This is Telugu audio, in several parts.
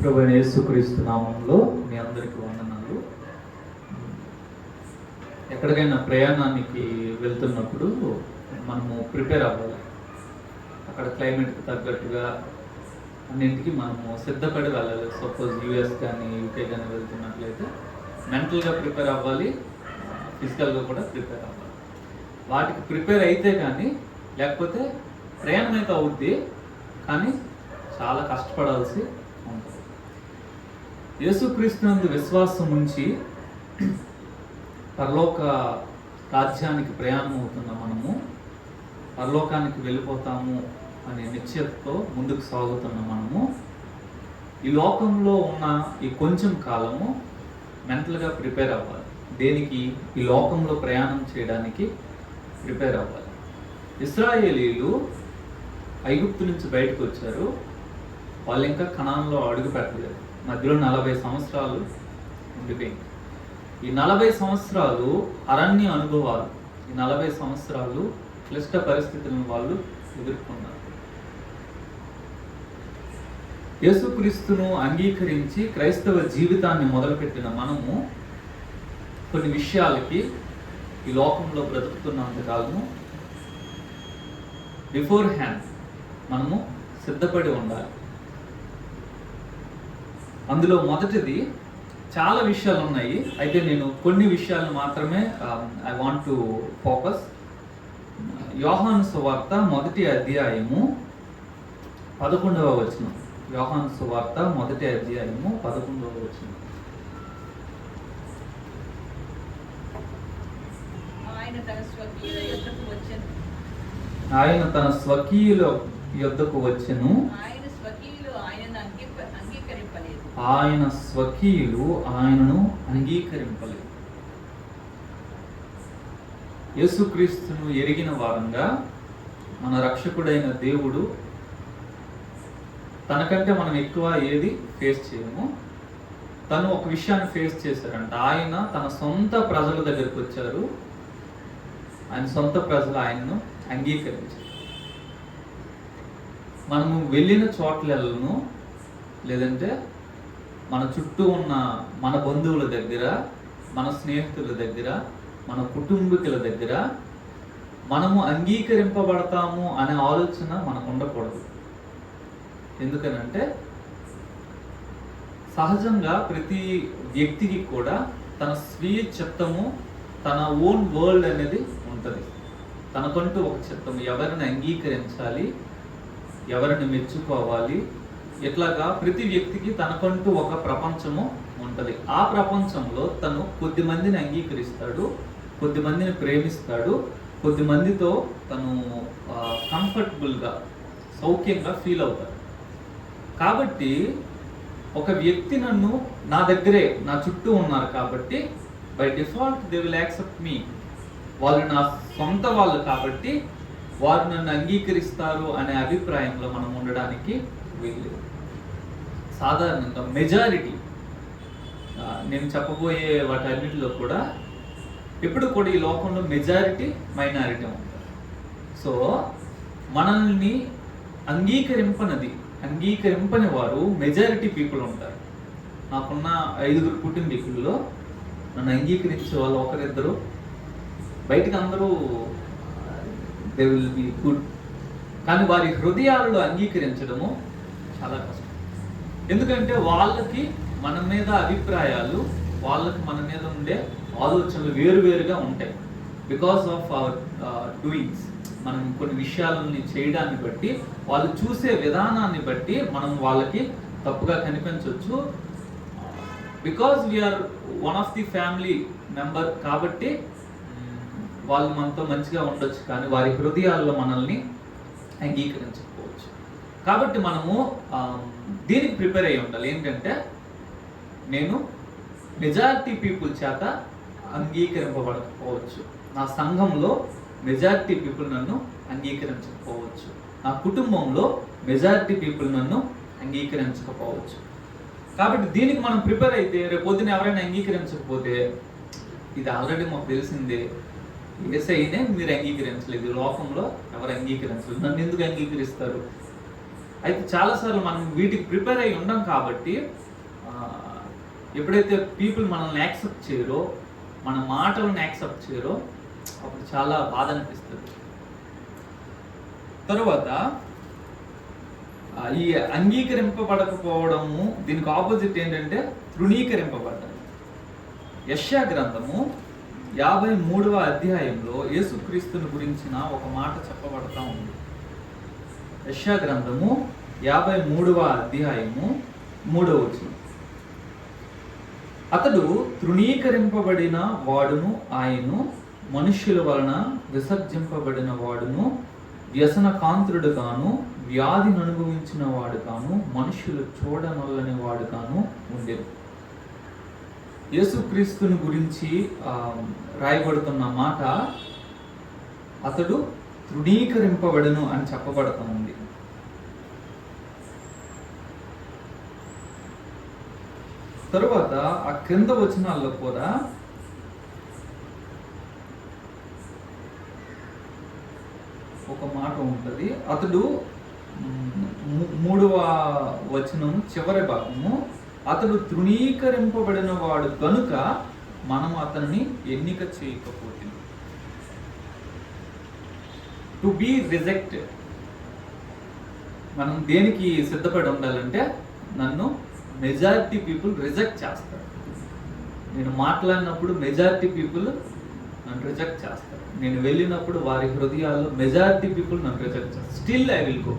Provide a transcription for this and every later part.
ప్రభువైన యేసుక్రీస్తు నామంలో మీ అందరికీ వందనాలు. ఎక్కడికైనా ప్రయాణానికి వెళ్తున్నప్పుడు మనము ప్రిపేర్ అవ్వాలి. అక్కడ క్లైమేట్కి తగ్గట్టుగా అన్నింటికి మనము సిద్ధపడి వెళ్ళాలి. సపోజ్ యూఎస్ కానీ యూకే కానీ వెళ్తున్నట్లయితే మెంటల్గా ప్రిపేర్ అవ్వాలి, ఫిజికల్గా కూడా ప్రిపేర్ అవ్వాలి. వాటికి ప్రిపేర్ అయితే కానీ లేకపోతే ప్రయాణం అయితే అవుద్ది, కానీ చాలా కష్టపడాల్సి ఉంటుంది. యేసుక్రీస్తునందు విశ్వాసం ఉంచి పరలోక రాజ్యానికి ప్రయాణం అవుతున్న మనము పరలోకానికి వెళ్ళిపోతాము అనే నిశ్చయతతో ముందుకు సాగుతున్న మనము ఈ లోకంలో ఉన్న ఈ కొంచెం కాలము మెంటల్గా ప్రిపేర్ అవ్వాలి. దేనికి? ఈ లోకంలో ప్రయాణం చేయడానికి ప్రిపేర్ అవ్వాలి. ఇశ్రాయేలీలు ఐగుప్తు నుంచి బయటకు వచ్చారు. వాళ్ళు ఇంకా కనాన్లో అడుగు పెట్టలేదు. మధ్యలో 40 సంవత్సరాలు ఉండిపోయింది. ఈ 40 సంవత్సరాలు అరణ్య అనుభవాలు, ఈ 40 సంవత్సరాలు క్లిష్ట పరిస్థితులను వాళ్ళు ఎదుర్కొన్నారు. యేసుక్రీస్తును అంగీకరించి క్రైస్తవ జీవితాన్ని మొదలుపెట్టిన మనము కొన్ని విషయాలకి ఈ లోకంలో బ్రతుకుతున్నంతకాలము బిఫోర్ హ్యాండ్ మనము సిద్ధపడి ఉండాలి. అందులో మొదటిది, చాలా విషయాలు ఉన్నాయి, అయితే నేను కొన్ని విషయాలు మాత్రమే ఐ వాంట్ టు ఫోకస్. యోహాను సువార్త 1వ అధ్యాయము 11వ వచనం. యోహాను సువార్త 1వ అధ్యాయము 11వ వచనం. ఆయన తన స్వకీయుల యొద్దకు వచ్చెను, ఆయన స్వకీయులు ఆయనను అంగీకరింపలేదు. యేసుక్రీస్తును ఎరిగిన వారంగా మన రక్షకుడైన దేవుడు తనకంటే మనం ఎక్కువ ఏది ఫేస్ చేయము. తను ఒక విషయాన్ని ఫేస్ చేశారంట. ఆయన తన సొంత ప్రజల దగ్గరికి వచ్చారు, ఆయన సొంత ప్రజలు ఆయన్ను అంగీకరించారు. మనము వెళ్ళిన చోట్లను, లేదంటే మన చుట్టూ ఉన్న మన బంధువుల దగ్గర, మన స్నేహితుల దగ్గర, మన కుటుంబీకుల దగ్గర మనము అంగీకరింపబడతాము అనే ఆలోచన మనకు ఉండకూడదు. ఎందుకనంటే సహజంగా ప్రతి వ్యక్తికి కూడా తన స్వీయ చిత్తము, తన ఓన్ వరల్డ్ అనేది ఉంటుంది. తనకంటూ ఒక చిత్తము, ఎవరిని అంగీకరించాలి, ఎవరిని మెచ్చుకోవాలి, ఇట్లాగా ప్రతి వ్యక్తికి తనకంటూ ఒక ప్రపంచము ఉంటుంది. ఆ ప్రపంచంలో తను కొద్ది మందిని అంగీకరిస్తాడు, కొద్ది మందిని ప్రేమిస్తాడు, కొద్ది మందితో తను కంఫర్టబుల్గా, సౌఖ్యంగా ఫీల్ అవుతాడు. కాబట్టి ఒక వ్యక్తి నన్ను నా దగ్గరే, నా చుట్టూ ఉన్నారు కాబట్టి by default they will accept me. వాళ్ళు నా సొంత వాళ్ళు కాబట్టి వారు నన్ను అంగీకరిస్తారు అనే అభిప్రాయంలో మనం ఉండడానికి వీలు. సాధారణంగా మెజారిటీ, నేను చెప్పబోయే వాటన్నిటిలో కూడా ఎప్పుడు కూడా ఈ లోకంలో మెజారిటీ మైనారిటీ ఉంటారు. సో మనల్ని అంగీకరింపని వారు మెజారిటీ పీపుల్ ఉంటారు. నాకున్న 5 కుటుంబీకుల్లో నన్ను అంగీకరించే వాళ్ళు ఒకరిద్దరు, బయటకు అందరూ దే విల్ బి గుడ్, కానీ వారి హృదయాలలో అంగీకరించడము చాలా కష్టం. ఎందుకంటే వాళ్ళకి మన మీద అభిప్రాయాలు, వాళ్ళకి మన మీద ఉండే ఆలోచనలు వేరువేరుగా ఉంటాయి. బికాస్ ఆఫ్ అవర్ డూయింగ్స్, మనం కొన్ని విషయాలని చేయడాన్ని బట్టి, వాళ్ళు చూసే విధానాన్ని బట్టి మనం వాళ్ళకి తప్పుగా కనిపించవచ్చు. Because we are one of the family member కాబట్టి వాళ్ళు మనతో మంచిగా ఉండొచ్చు, కానీ వారి హృదయాల్లో మనల్ని అంగీకరించకపోవచ్చు. కాబట్టి మనము దీనికి ప్రిపేర్ అయ్యి ఉండాలి. ఏంటంటే, నేను మెజారిటీ పీపుల్ చేత అంగీకరింపబడకపోవచ్చు, నా సంఘంలో మెజారిటీ పీపుల్ నన్ను అంగీకరించకపోవచ్చు, నా కుటుంబంలో మెజారిటీ పీపుల్ నన్ను అంగీకరించకపోవచ్చు. కాబట్టి దీనికి మనం ప్రిపేర్ అయితే రేపు పొద్దున ఎవరైనా అంగీకరించకపోతే, ఇది ఆల్రెడీ మాకు తెలిసిందే, యేసయ్యనే మీరు అంగీకరించలేదు, లోకంలో ఎవరు అంగీకరించలేదు, నన్ను ఎందుకు అంగీకరిస్తారు? అయితే చాలాసార్లు మనం వీటికి ప్రిపేర్ అయి ఉండం కాబట్టి ఎప్పుడైతే పీపుల్ మనల్ని యాక్సెప్ట్ చేయరో, మన మాటలను యాక్సెప్ట్ చేయరో, అప్పుడు చాలా బాధ అనిపిస్తుంది. తరువాత ఈ అంగీకరింపబడకపోవడము, దీనికి ఆపోజిట్ ఏంటంటే తృణీకరింపబడ్డం. యెషయా గ్రంథము 53వ అధ్యాయంలో యేసుక్రీస్తుని గురించిన ఒక మాట చెప్పబడతా ఉంది. యెషయా గ్రంథము 53వ అధ్యాయము 3వ వచనం. అతడు తృణీకరింపబడిన వాడును, ఆయను మనుష్యుల వలన విసర్జింపబడిన వాడును, వ్యసన కాంతుడు గాను, వ్యాధిని అనుభవించిన వాడు గాను, మనుషులు చూడనొల్లని వాడు గాను ఉండేది. యేసుక్రీస్తుని గురించి రాయబడుతున్న మాట, అతడు తృణీకరింపబడును అని చెప్పబడుతూ ఉంది. తరువాత ఆ క్రింద వచనాల్లో కూడా ఒక మాట ఉంటుంది. అతడు 3వ వచనం చివరి భాగము, అతడు తృణీకరింపబడిన వాడు గనుక మనం అతన్ని ఎన్నిక చేయకపోతే. To be rejected. మనం దేనికి సిద్ధపడి ఉండాలంటే, నన్ను మెజారిటీ పీపుల్ రిజెక్ట్ చేస్తారు. నేను మాట్లాడినప్పుడు మెజారిటీ పీపుల్ నన్ను రిజెక్ట్ చేస్తారు. నేను వెళ్ళినప్పుడు వారి హృదయాల్లో మెజారిటీ పీపుల్ నన్ను రిజెక్ట్ చేస్తారు. Still I will go.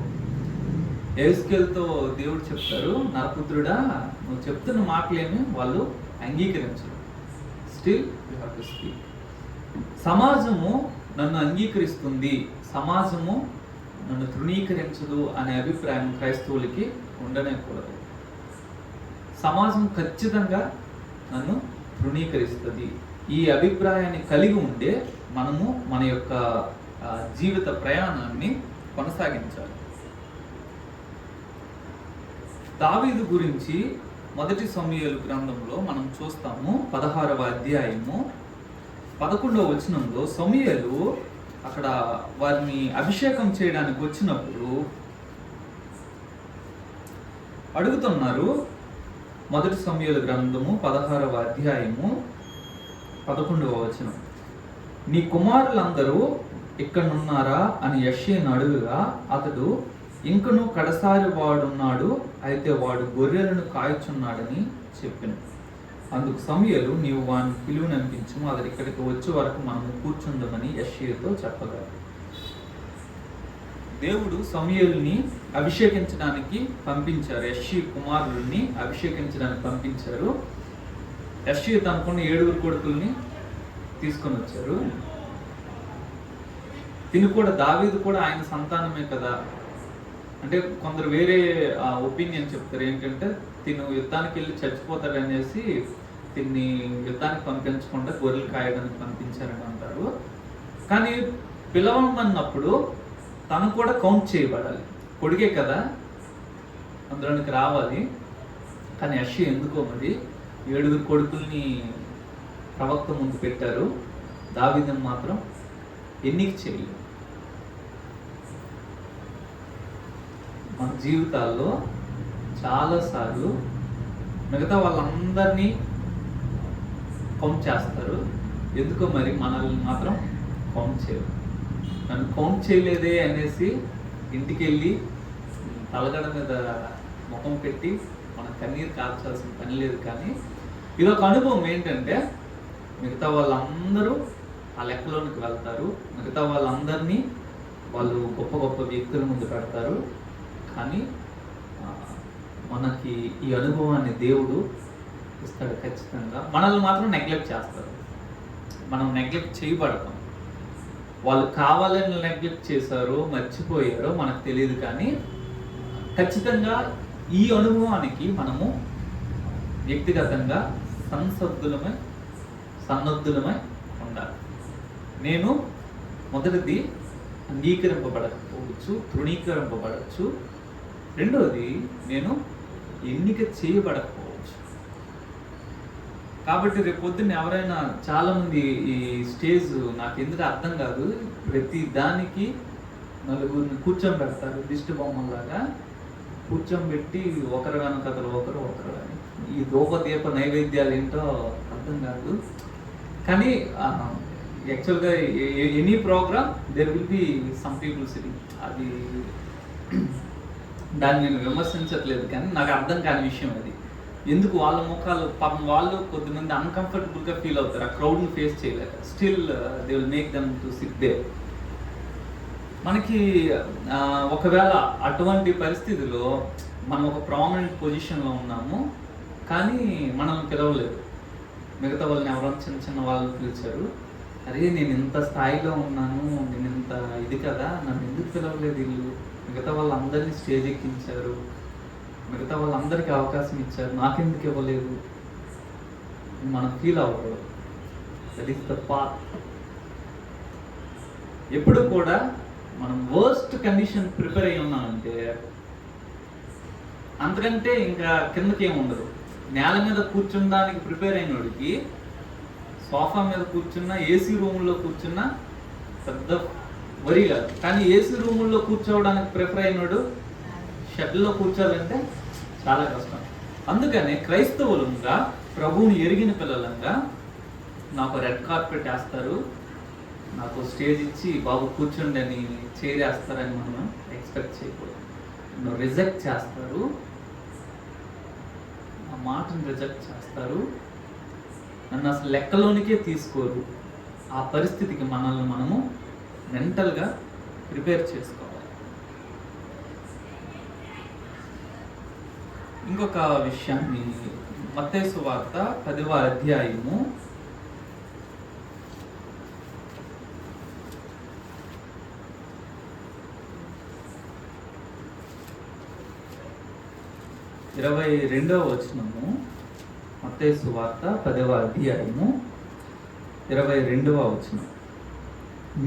ఎహెజ్కేలుతో దేవుడు చెప్తారు, నరపుత్రుడా, నువ్వు చెప్తున్న మాటలేమి వాళ్ళు అంగీకరించరు. Still you have to speak. సమాజము నన్ను అంగీకరిస్తుంది, సమాజము నన్ను తృణీకరించదు అనే అభిప్రాయం క్రైస్తవులకి ఉండనే కూడదు. సమాజం ఖచ్చితంగా నన్ను తృణీకరిస్తుంది. ఈ అభిప్రాయాన్ని కలిగి ఉండే మనము మన యొక్క జీవిత ప్రయాణాన్ని కొనసాగించాలి. దావీదు గురించి 1 సమూయేలు గ్రంథంలో మనం చూస్తాము. 16వ అధ్యాయము 11వ వచనంలో సమూయేలు అక్కడ వారిని అభిషేకం చేయడానికి వచ్చినప్పుడు అడుగుతున్నారు. 1 సమూయేలు గ్రంథము 16వ అధ్యాయము 11వ వచనం, నీ కుమారులందరూ ఇక్కడున్నారా అని యెషయాను అడుగుగా, అతడు ఇంకను కడసారి వాడున్నాడు, అయితే వాడు గొర్రెలను కాయచున్నాడని చెప్పాను. అందుకు సమూయేలు, నీవు వాడిని పిలువనంపించుము, అతడు ఇక్కడికి వచ్చే వరకు మనము కూర్చుందామని యెషయాతో చెప్పగా, దేవుడు సమూయేలుని అభిషేకించడానికి పంపించారు. యెషయా కుమారుల్ని అభిషేకించడానికి పంపించారు. యెషయా తనకున్న 7 కొడుకుల్ని తీసుకొని వచ్చారు. తిను కూడా, దావీదు కూడా ఆయన సంతానమే కదా. అంటే కొందరు వేరే ఒపీనియన్ చెప్తారు, ఏంటంటే తిను యుద్ధానికి వెళ్ళి చచ్చిపోతాడు అనేసి తిన్ని యుద్ధానికి పంపించకుండా గొర్రెలు కాయడానికి పంపించారని అంటారు. కానీ పిలవమన్నప్పుడు తను కూడా కౌంట్ చేయబడాలి. కొడుకే కదా, అందులోనికి రావాలి. కానీ యెషయా ఎందుకో మరి 7 కొడుకుల్ని ప్రవక్త ముందు పెట్టారు, దావీదుని మాత్రం ఎన్నిక చేయలేదు. మన జీవితాల్లో చాలాసార్లు మిగతా వాళ్ళందరినీ కౌంట్ చేస్తారు, ఎందుకో మరి మనల్ని మాత్రం కౌంట్ చేయరు. నన్ను కౌంట్ చేయలేదే అనేసి ఇంటికి వెళ్ళి తలగడ మీద ముఖం పెట్టి మన కన్నీరు కార్చాల్సిన పని లేదు. కానీ ఇదొక అనుభవం ఏంటంటే, మిగతా వాళ్ళందరూ ఆ లెక్కలోనికి వెళ్తారు, మిగతా వాళ్ళందరినీ వాళ్ళు గొప్ప గొప్ప వ్యక్తుల ముందు పెడతారు. కానీ మనకి ఈ అనుభవాన్ని దేవుడు ఇస్తాడు ఖచ్చితంగా. మనల్ని మాత్రం నెగ్లెక్ట్ చేస్తారు, మనం నెగ్లెక్ట్ చేయబడతాం. వాళ్ళు కావాలని నెగ్లెక్ట్ చేశారో మర్చిపోయారో మనకు తెలియదు. కానీ ఖచ్చితంగా ఈ అనుభవానికి మనము వ్యక్తిగతంగా సన్నద్ధులమై ఉండాలి. నేను మొదటిది అంగీకరింపబడకపోవచ్చు, తృణీకరింపబడవచ్చు. రెండవది నేను ఎన్నిక చేయబడకపోవచ్చు. కాబట్టి రేపు పొద్దున్న ఎవరైనా, చాలామంది ఈ స్టేజ్ నాకు ఎందుకు అర్థం కాదు, ప్రతి దానికి నలుగురిని కూర్చొని పెడతారు దిష్టి బొమ్మలాగా. కూర్చోబెట్టి ఒకరు వెనకతలు ఒకరు అని ఈ దీప నైవేద్యాలు ఏంటో అర్థం కాదు. కానీ యాక్చువల్గా any programme there will be some people sitting. అది దాన్ని నేను విమర్శించట్లేదు, కానీ నాకు అర్థం కాని విషయం అది. ఎందుకు వాళ్ళ ముఖాలు పాపం వాళ్ళు కొద్దిమంది అన్కంఫర్టబుల్గా ఫీల్ అవుతారు ఆ క్రౌడ్ని ఫేస్ చేయలేక. Still they will make them to sit there. మనకి ఒకవేళ అటువంటి పరిస్థితిలో మనం ఒక ప్రామినెంట్ పొజిషన్లో ఉన్నాము, కానీ మనల్ని పిలవలేదు. మిగతా వాళ్ళని ఎవరో చిన్న చిన్న వాళ్ళని పిలిచారు. అరే నేను ఇంత స్థాయిలో ఉన్నాను, నేను ఇంత ఇది కదా, నన్ను ఎందుకు పిలవలేదు వీళ్ళు, మిగతా వాళ్ళందరినీ స్టేజ్ ఎక్కించారు, మిగతా వాళ్ళందరికీ అవకాశం ఇచ్చారు, నాకెందుకు ఇవ్వలేదు, మనం ఫీల్ అవ్వకూడదు. That is the path. ఎప్పుడు కూడా మనం వర్స్ట్ కండిషన్ ప్రిపేర్ అయ్యి ఉన్నామంటే అంతకంటే ఇంకా కిందకి ఏమి ఉండదు. నేల మీద కూర్చుండానికి ప్రిపేర్ అయినోడికి సోఫా మీద కూర్చున్నా, ఏసీ రూముల్లో కూర్చున్నా పెద్ద వరి కాదు. కానీ ఏసీ రూముల్లో కూర్చోవడానికి ప్రిఫర్ అయినోడు షెడ్లో కూర్చోవాలంటే చాలా కష్టం. అందుకనే క్రైస్తవులంగా, ప్రభువుని ఎరిగిన పిల్లలంగా నాకు రెడ్ కార్పెట్ వేస్తారు, నాకు స్టేజ్ ఇచ్చి బాబు కూర్చోండి అని చేరేస్తారని మనం ఎక్స్పెక్ట్ చేయకూడదు. నన్ను రిజెక్ట్ చేస్తారు, ఆ మాటను రిజెక్ట్ చేస్తారు, నన్ను అసలు లెక్కలోనికే తీసుకోరు. ఆ పరిస్థితికి మనల్ని మనము మెంటల్గా ప్రిపేర్ చేసుకోవాలి. ఇంకొక విషయాన్ని మత్తయి సువార్త 10వ అధ్యాయము 22వ వచనము. మత్తయి సువార్త 10వ అధ్యాయము 22వ వచనం.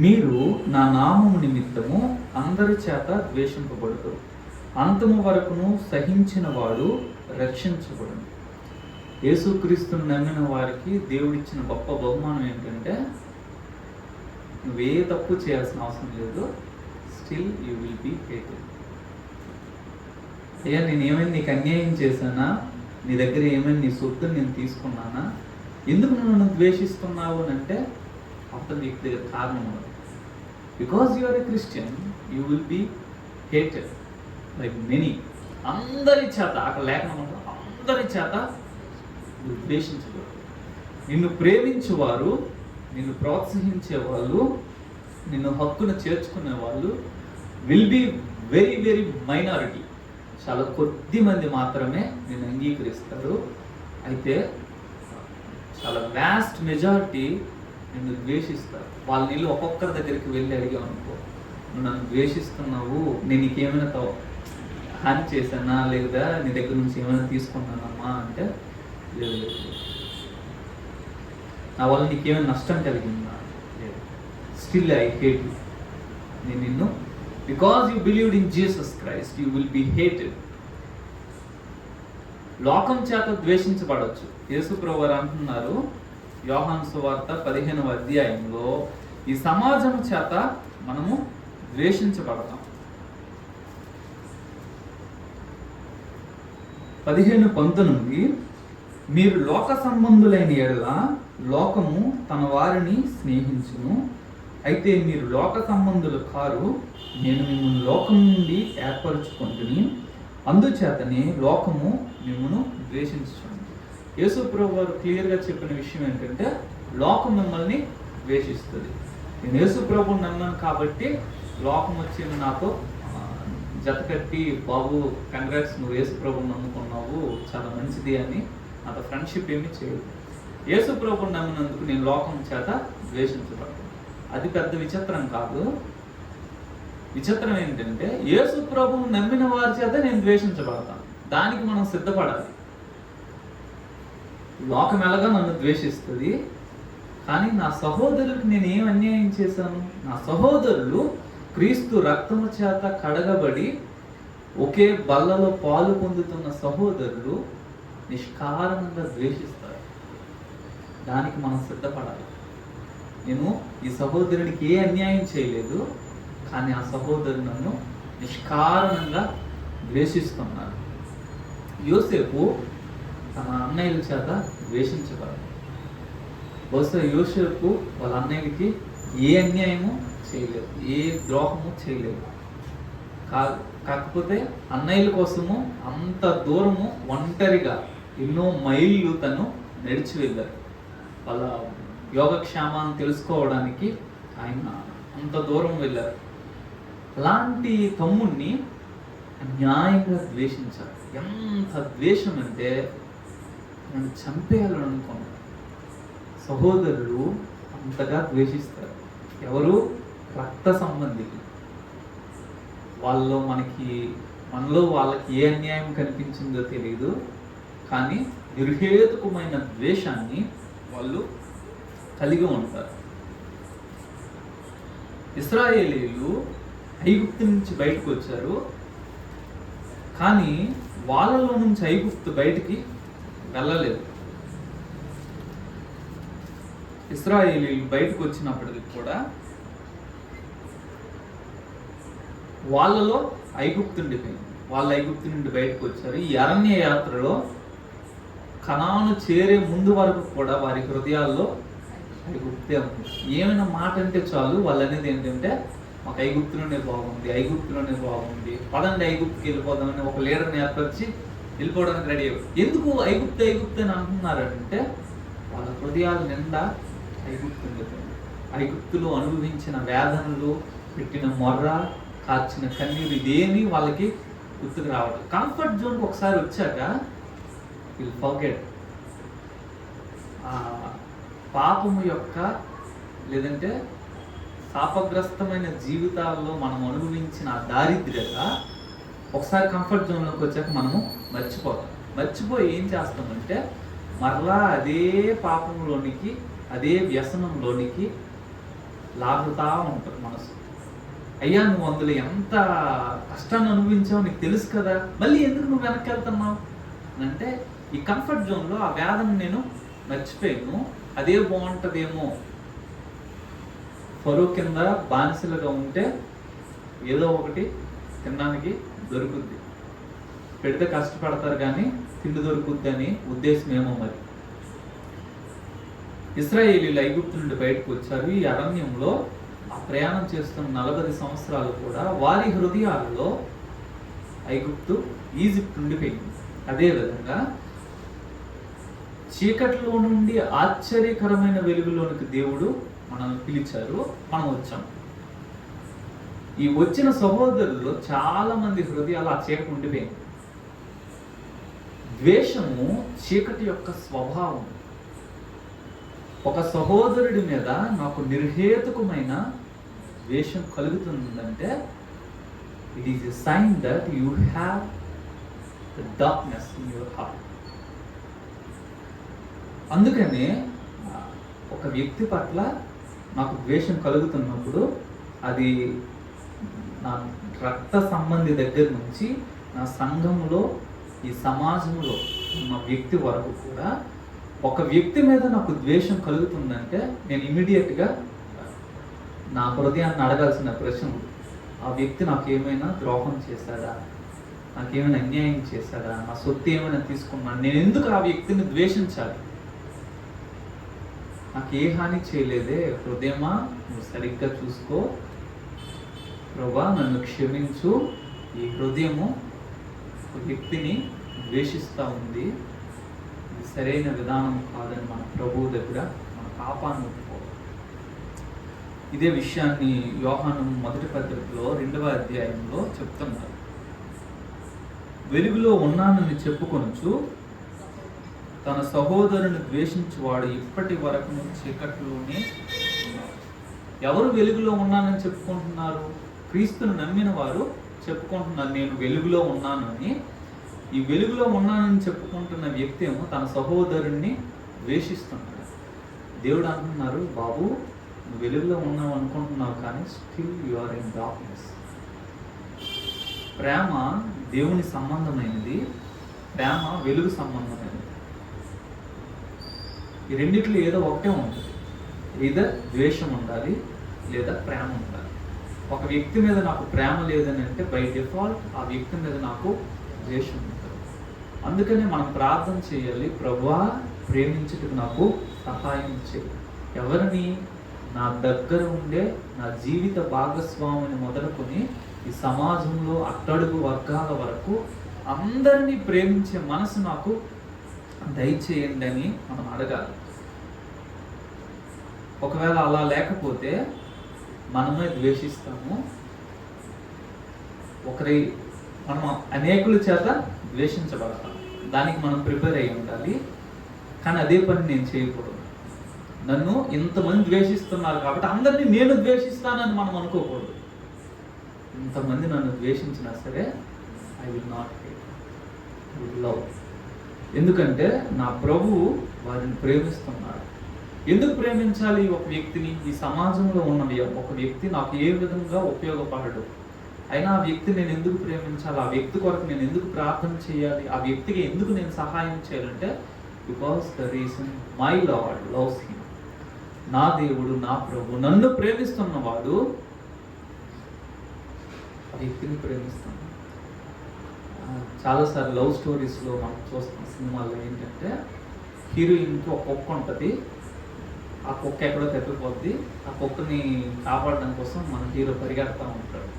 మీరు నా నామము నిమిత్తము అందరి చేత ద్వేషింపబడుతారు, అంతము వరకును సహించిన వాడు రక్షించబడును. యేసుక్రీస్తును నమ్మిన వారికి దేవుడిచ్చిన గొప్ప బహుమానం ఏంటంటే నువ్వే తప్పు చేయాల్సిన అవసరం లేదు, still you will be hated. అయ్యా నేను ఏమైనా నీకు అన్యాయం చేశానా, నీ దగ్గర ఏమైనా నీ సొత్తుని నేను తీసుకున్నానా, ఎందుకు నన్ను ద్వేషిస్తున్నావు అని అంటే అతని నీకు దగ్గర కారణం ఉండదు. Because you are a Christian you will be hated like many. అందరి చేత అక్కడ లేఖనం ఉంటుంది, అందరి చేత ద్వేషించబడు. నిన్ను ప్రేమించేవారు, నిన్ను ప్రోత్సహించే వాళ్ళు, నిన్ను హక్కున చేర్చుకునే వాళ్ళు will be very very minority. చాలా కొద్ది మంది మాత్రమే నిన్ను అంగీకరిస్తారు. అయితే చాలా వ్యాస్ట్ మెజారిటీ నిన్ను ద్వేషిస్తారు. వాళ్ళ నీళ్ళు ఒక్కొక్కరి దగ్గరికి వెళ్ళి అడిగావు అనుకో, నువ్వు నన్ను ద్వేషిస్తున్నావు, నేను నీకేమైనా హాని చేశానా, లేదా నీ దగ్గర నుంచి ఏమైనా తీసుకున్నానమ్మా అంటే లేదు లేదు, నా వల్ల నీకేమైనా నష్టం కలిగిందా, లేదు, స్టిల్ ఐ హేట్ యూ. నేను నిన్ను because you believed in Jesus Christ you will be hated. లోకం చేత ద్వేషించబడవచ్చు. యేసు ప్రభువు అంటున్నారు యోహాను సువార్త 15వ అధ్యాయంలో, ఈ సమాజం చేత మనము ద్వేషించబడతాం. 15:19 మీరు లోక సంబంధులైన ఎడల లోకము తన వారిని స్నేహించును, అయితే మీరు లోక సంబంధులు కారు, నేను మిమ్మల్ని లోకం నుండి ఏర్పరచుకుంటుని, అందుచేతనే లోకము మిమ్మల్ని ద్వేషించుచుంది. యేసు ప్రభువు వారు క్లియర్గా చెప్పిన విషయం ఏంటంటే లోకం మిమ్మల్ని ద్వేషిస్తుంది. నేను యేసు ప్రభువుని నమ్మాను కాబట్టి లోకం వచ్చి నాతో జతకట్టి బాబు కంగ్రాట్స్ నువ్వు యేసు ప్రభువుని నమ్ముకున్నావు చాలా మంచిది అని నాతో ఫ్రెండ్షిప్ ఏమీ చేయదు. యేసు ప్రభువుని నమ్మినందుకు నేను లోకం చేత ద్వేషించబడతాను. అది పెద్ద విచిత్రం కాదు. విచిత్రం ఏంటంటే యేసు ప్రభువుని నమ్మిన వారి చేత నేను ద్వేషించబడతాను. దానికి మనం సిద్ధపడాలి. లోకం ఎలాగా నన్ను ద్వేషిస్తుంది, కానీ నా సహోదరులకు నేను ఏం అన్యాయం చేశాను? నా సహోదరులు క్రీస్తు రక్తము చేత కడగబడి ఒకే బల్లలో పాలు పొందుతున్న సహోదరులు నిష్కారణంగా ద్వేషిస్తారు. దానికి మనం సిద్ధపడాలి. నేను ఈ సహోదరుడికి ఏ అన్యాయం చేయలేదు, కానీ ఆ సహోదరుడు నన్ను నిష్కారణంగా ద్వేషిస్తున్నారు. యోసేపు తన అన్నయ్యల చేత ద్వేషించబడ్డాడు. బహుశా యోసేపు వాళ్ళ అన్నయ్యకి ఏ అన్యాయము చేయలేదు, ఏ ద్రోహము చేయలేదు. కాకపోతే అన్నయ్యల కోసము అంత దూరము ఒంటరిగా ఎన్నో మైళ్ళు తను నడిచి వెళ్ళారు. వాళ్ళ యోగక్షేమాన్ని తెలుసుకోవడానికి ఆయన అంత దూరం వెళ్ళారు. అలాంటి తమ్ముడిని అన్యాయంగా ద్వేషించారు. ఎంత ద్వేషం అంటే నన్ను చంపేయాలని అనుకున్నాను. సహోదరులు అంతగా ద్వేషిస్తారు. ఎవరు? రక్త సంబంధికులు. మనలో వాళ్ళకి ఏ అన్యాయం కనిపించిందో తెలియదు, కానీ నిర్హేతుకమైన ద్వేషాన్ని వాళ్ళు కలిగి ఉంటారు. ఇశ్రాయేలీయులు ఐగుప్తు నుంచి బయటకు వచ్చారు, కానీ వాళ్ళలో నుంచి ఐగుప్తు బయటికి వెళ్ళలేదు. ఇశ్రాయేలీయులు బయటకు వచ్చినప్పటికీ కూడా వాళ్ళలో ఐగుప్తు ఉండిపోయింది. వాళ్ళు ఐగుప్తు నుండి బయటకు వచ్చారు. ఈ అరణ్య యాత్రలో కనాను చేరే ముందు వరకు కూడా వారి హృదయాల్లో ఐగుప్తే ఉంది. ఏమైనా మాట అంటే చాలు వాళ్ళు అనేది ఏంటంటే మాకు ఐగుప్తులోనే బాగుంది, పదండి ఐగుప్తుకి వెళ్ళిపోదామని ఒక లీడర్ని ఏర్పరిచి వెళ్ళిపోవడానికి రెడీ అయ్యారు. ఎందుకు ఐగుప్తు అని అంటున్నారంటే వాళ్ళ హృదయాల నిండా ఐగుప్తు ఉండిపోయింది. ఐగుప్తులో అనుభవించిన వేదనలు, పెట్టిన మొర్ర, కార్చిన కన్నీరు, ఇదేమీ వాళ్ళకి గుర్తుకు రావట్లేదు. కంఫర్ట్ జోన్ ఒకసారి వచ్చాక విల్ ఫర్గెట్ పాపము యొక్క లేదంటే శాపగ్రస్తమైన జీవితాల్లో మనం అనుభవించిన దారిద్ర్యత ఒకసారి కంఫర్ట్ జోన్లోకి వచ్చాక మనము మర్చిపోయి ఏం చేస్తామంటే మరలా అదే పాపంలోనికి, అదే వ్యసనంలోనికి లాగుతా ఉంటుంది మనసు. అయ్యా నువ్వు అందులో ఎంత కష్టాన్ని అనుభవించావు నీకు తెలుసు కదా, మళ్ళీ ఎందుకు నువ్వు వెనక్కి వెళ్తున్నావు అంటే ఈ కంఫర్ట్ జోన్లో ఆ వేదన నేను మర్చిపోయాను, అదే బాగుంటుందేమో. ఫరో కింద బానిసలుగా ఉంటే ఏదో ఒకటి తినడానికి దొరుకుద్ది, పెడితే కష్టపడతారు కానీ తిండి దొరుకుద్ది అని ఉద్దేశం ఏమో మరి. ఇశ్రాయేలీయులు ఐగుప్తు నుండి బయటకు వచ్చారు. ఈ అరణ్యంలో ఆ ప్రయాణం చేస్తున్న 40 సంవత్సరాలు కూడా వారి హృదయాల్లో ఈజిప్ట్ ఉండిపోయింది. అదేవిధంగా చీకట్లో నుండి ఆశ్చర్యకరమైన వెలుగులోనికి దేవుడు మనల్ని పిలిచారు, మనం వచ్చాం. ఈ వచ్చిన సహోదరుల్లో చాలా మంది హృదయాలు ఆ చీకటి ఉండిపోయింది. ద్వేషము చీకటి యొక్క స్వభావం. ఒక సహోదరుడి మీద నాకు నిర్హేతుకమైన ద్వేషం కలుగుతుందంటే it is a sign that you have the darkness in your heart. అందుకనే ఒక వ్యక్తి పట్ల నాకు ద్వేషం కలుగుతున్నప్పుడు అది నా రక్త సంబంధి దగ్గర నుంచి నా సంఘంలో, ఈ సమాజంలో ఉన్న వ్యక్తి వరకు కూడా ఒక వ్యక్తి మీద నాకు ద్వేషం కలుగుతుందంటే నేను ఇమీడియట్గా నా హృదయాన్ని అడగాల్సిన ప్రశ్న, ఆ వ్యక్తి నాకు ఏమైనా ద్రోహం చేశాడా, నాకేమైనా అన్యాయం చేశాడా, నా సొత్తు ఏమైనా తీసుకున్నాను, నేను ఎందుకు ఆ వ్యక్తిని ద్వేషించాలి? నాకు ఏ హాని చేయలేదే, హృదయమా నువ్వు సరిగ్గా చూసుకో, ప్రభా నన్ను క్షమించు, ఈ హృదయము ఒక వ్యక్తిని ద్వేషిస్తూ ఉంది, ఇది సరైన విధానం కాదని మన ప్రభువు దగ్గర మన పాపాన్ని ఒప్పుకోవాలి. ఇదే విషయాన్ని యోహాను 1వ పత్రికలో 2వ అధ్యాయంలో చెప్తున్నారు. వెలుగులో ఉన్నానని చెప్పుకొనుచు తన సహోదరుని ద్వేషించువాడు ఇప్పటి వరకు చీకట్లోనే ఉన్నారు. ఎవరు వెలుగులో ఉన్నానని చెప్పుకుంటున్నారు? క్రీస్తును నమ్మిన వారు చెప్పుకుంటున్నారు నేను వెలుగులో ఉన్నాను అని. ఈ వెలుగులో ఉన్నానని చెప్పుకుంటున్న వ్యక్తి ఏమో తన సహోదరుణ్ణి ద్వేషిస్తున్నాడు. దేవుడు అంటున్నారు, బాబు నువ్వు వెలుగులో ఉన్నావు అనుకుంటున్నావు కానీ still you are in darkness. ప్రేమ దేవుని సంబంధమైనది, ప్రేమ వెలుగు సంబంధమైనది. ఈ రెండిట్లో ఏదో ఒకటే ఉంటుంది, లేదా ద్వేషం ఉండాలి లేదా ప్రేమ ఉండాలి. ఒక వ్యక్తి మీద నాకు ప్రేమ లేదని అంటే బై డిఫాల్ట్ ఆ వ్యక్తి మీద నాకు ద్వేషం ఉంటుంది. అందుకనే మనం ప్రార్థన చేయాలి, ప్రభువా ప్రేమించుటకు నాకు సహాయం చేయి. ఎవరిని? నా దగ్గర ఉండే నా జీవిత భాగస్వామిని మొదలుకొని ఈ సమాజంలో అట్టడుగు వర్గాల వరకు అందరినీ ప్రేమించే మనసు నాకు దయచేయండి అని మనం అడగాలి. ఒకవేళ అలా లేకపోతే మనమే ద్వేషిస్తాము. మనం అనేకుల చేత ద్వేషించబడతాం. దానికి మనం ప్రిపేర్ అయి ఉండాలి. కానీ అదే పని నేను చేయకూడదు. నన్ను ఇంతమంది ద్వేషిస్తున్నారు కాబట్టి అందరినీ నేను ద్వేషిస్తానని మనం అనుకోకూడదు. ఇంతమంది నన్ను ద్వేషించినా సరే I will not hate, I will love. ఎందుకంటే నా ప్రభువు వారిని ప్రేమిస్తున్నాడు. ఎందుకు ప్రేమించాలి ఒక వ్యక్తిని? ఈ సమాజంలో ఉన్న ఒక వ్యక్తి నాకు ఏ విధంగా ఉపయోగపడడు, అయినా ఆ వ్యక్తి నేను ఎందుకు ప్రేమించాలి? ఆ వ్యక్తి కొరకు నేను ఎందుకు ప్రార్థన చేయాలి? ఆ వ్యక్తికి ఎందుకు నేను సహాయం చేయాలంటే because the reason my lord loves him. నా దేవుడు, నా ప్రభు నన్ను ప్రేమిస్తున్నవాడు ఆ వ్యక్తిని ప్రేమిస్తాను. చాలాసార్లు లవ్ స్టోరీస్లో మనం చూస్తాం సినిమాల్లో ఏంటంటే హీరోయిన్కి ఒక కుక్క ఉంటుంది, ఆ కుక్క ఎక్కడో తప్పిపోద్ది, ఆ కుక్కని కాపాడడం కోసం మన హీరో పరిగెడతా ఉంటాడు.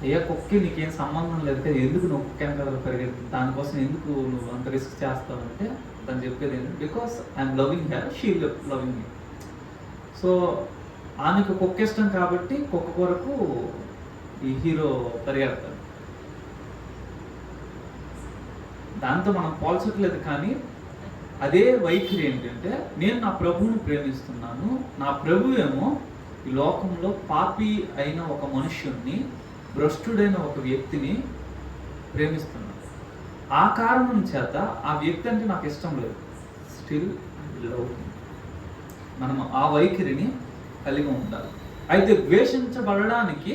అయ్యా కుక్కకి నీకేం సంబంధం లేదు కదా, ఎందుకు నువ్వు కుక్క వెనకాల పరిగెడుతుంది, దానికోసం ఎందుకు నువ్వు అంత రిస్క్ చేస్తావు అంటే తను చెప్పేది ఏంటంటే because I'm loving her, she loving me. So ఆమెకు కుక్క ఇష్టం కాబట్టి కుక్క కొరకు ఈ హీరో పరిగెడతాడు. దాంతో మనం పోల్చట్లేదు, కానీ అదే వైఖరి ఏంటంటే నేను నా ప్రభువును ప్రేమిస్తున్నాను, నా ప్రభు ఏమో ఈ లోకంలో పాపి అయిన ఒక మనుష్యుణ్ణి, భ్రష్టుడైన ఒక వ్యక్తిని ప్రేమిస్తున్నాను. ఆ కారణం చేత ఆ వ్యక్తి అంటే నాకు ఇష్టం లేదు, స్టిల్ లవ్. మనం ఆ వైఖరిని కలిగి ఉండాలి. అయితే ద్వేషించబడడానికి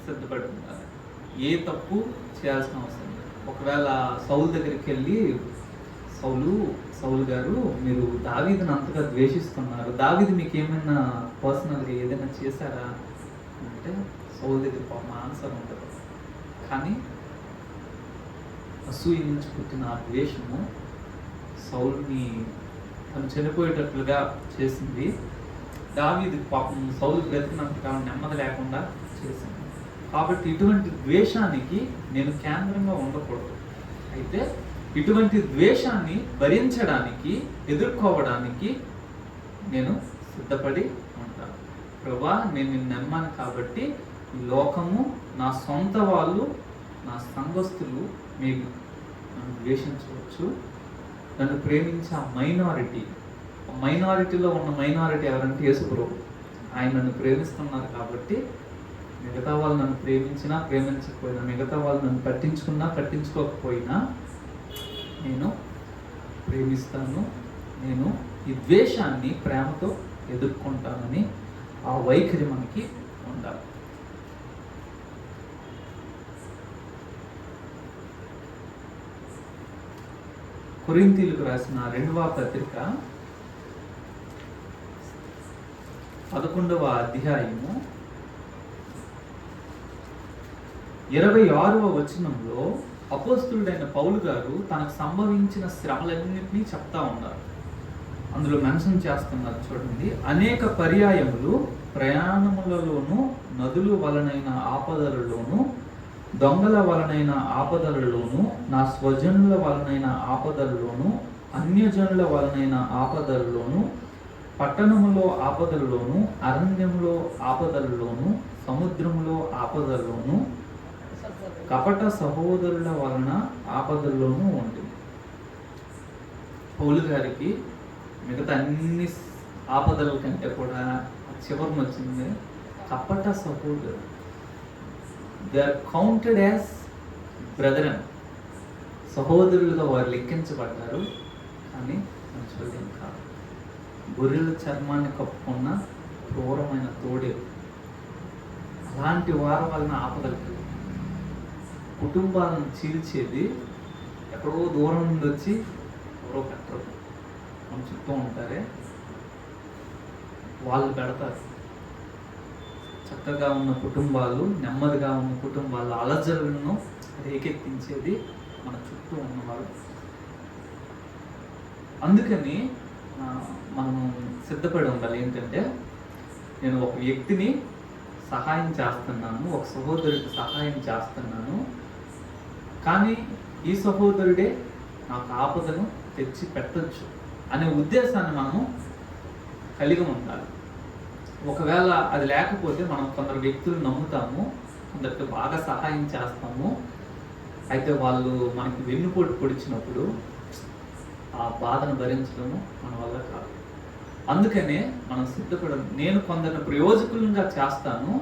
సిద్ధపడి ఉండాలి. ఏ తప్పు చేయాల్సిన అవసరం లేదు. ఒకవేళ సౌలు దగ్గరికి వెళ్ళి సౌలు గారు మీరు దావీదుని అంతగా ద్వేషిస్తున్నారు, దావీదు మీకు ఏమైనా పర్సనల్గా ఏదైనా చేశారా అంటే సౌలు దగ్గర పాపం ఆన్సర్ ఉంటుంది. కానీ అసూయ నుంచి పుట్టిన ఆ ద్వేషము సౌలుని తను చనిపోయేటట్లుగా చేసింది. దావీదు పాపం సౌలు బ్రతికినంత కాలం నెమ్మది లేకుండా చేసింది. కాబట్టి ఇటువంటి ద్వేషానికి నేను కేంద్రంగా ఉండకూడదు. అయితే ఇటువంటి ద్వేషాన్ని భరించడానికి, ఎదుర్కోవడానికి నేను సిద్ధపడి ఉంటాను. ప్రభువా నేను నిన్ను నమ్మాను కాబట్టి ఈ లోకము, నా సొంత వాళ్ళు, నా సంఘస్థులు మీరు నన్ను ద్వేషించవచ్చు. నన్ను ప్రేమించే ఆ మైనారిటీలో ఉన్న మైనారిటీ ఎవరంటే యేసు ప్రభు. ఆయన నన్ను ప్రేమిస్తున్నారు కాబట్టి మిగతా వాళ్ళు నన్ను ప్రేమించినా ప్రేమించకపోయినా, మిగతా వాళ్ళు నన్ను పట్టించుకున్నా పట్టించుకోకపోయినా నేను ప్రేమిస్తాను. నేను ఈ ద్వేషాన్ని ప్రేమతో ఎదుర్కొంటానని ఆ వైఖరి మనకి ఉండాలి. కొరింథీయులకు రాసిన 2వ పత్రిక 11వ అధ్యాయము 26వ వచనంలో అపోస్తలుడైన పౌలు గారు తనకు సంభవించిన శ్రమలన్నింటినీ చెప్తా ఉన్నారు. అందులో మెన్షన్ చేస్తున్నారు చూడండి. అనేక పర్యాయములు ప్రయాణములలోను, నదుల వలనైన ఆపదలలోను, దొంగల వలనైన ఆపదలలోను, నా స్వజనుల వలనైన ఆపదలలోను, అన్యజనుల వలనైన ఆపదలలోను, పట్టణములో ఆపదలలోను, అరణ్యములో ఆపదలలోను, సముద్రములో ఆపదలలోను, కపట సహోదరుల వలన ఆపదల్లోనూ ఉంటుంది. పౌలు గారికి మిగతా అన్ని ఆపదల కంటే కూడా చివరిని వచ్చింది కపట సహోదరులు. They are counted as brethren, సహోదరులుగా వారు లెక్కించబడ్డారు. కానీ మంచిదేం కాదు. గొర్రెల చర్మాన్ని కప్పుకున్న క్రూరమైన తోడేలు. అలాంటి వారి వలన ఆపదలు, కుటుంబాలను చీల్చేది ఎక్కడో దూరం నుండి వచ్చి ఎవరో పెట్టరు, మన చుట్టూ ఉంటారే వాళ్ళు పెడతారు. చక్కగా ఉన్న కుటుంబాలు, నెమ్మదిగా ఉన్న కుటుంబాల అలజడులను రేకెత్తించేది మన చుట్టూ ఉన్నవాళ్ళు. అందుకని మనము సిద్ధపడి ఉండాలి. ఏంటంటే, నేను ఒక వ్యక్తిని సహాయం చేస్తున్నాను, ఒక సహోదరుడికి సహాయం చేస్తున్నాను, కానీ ఈ సహోదరుడే నాకు ఆపదను తెచ్చి పెట్టచ్చు అనే ఉద్దేశాన్ని మనము కలిగి ఉండాలి. ఒకవేళ అది లేకపోతే మనం కొందరు వ్యక్తులు నమ్ముతాము, కొందరికి బాగా సహాయం చేస్తాము, అయితే వాళ్ళు మనకి వెన్నుపోటు పొడిచినప్పుడు ఆ బాధను భరించడము మన వల్ల కాదు. అందుకనే మనం సిద్ధపడ, నేను కొందరిని ప్రయోజకులంగా చేస్తాను,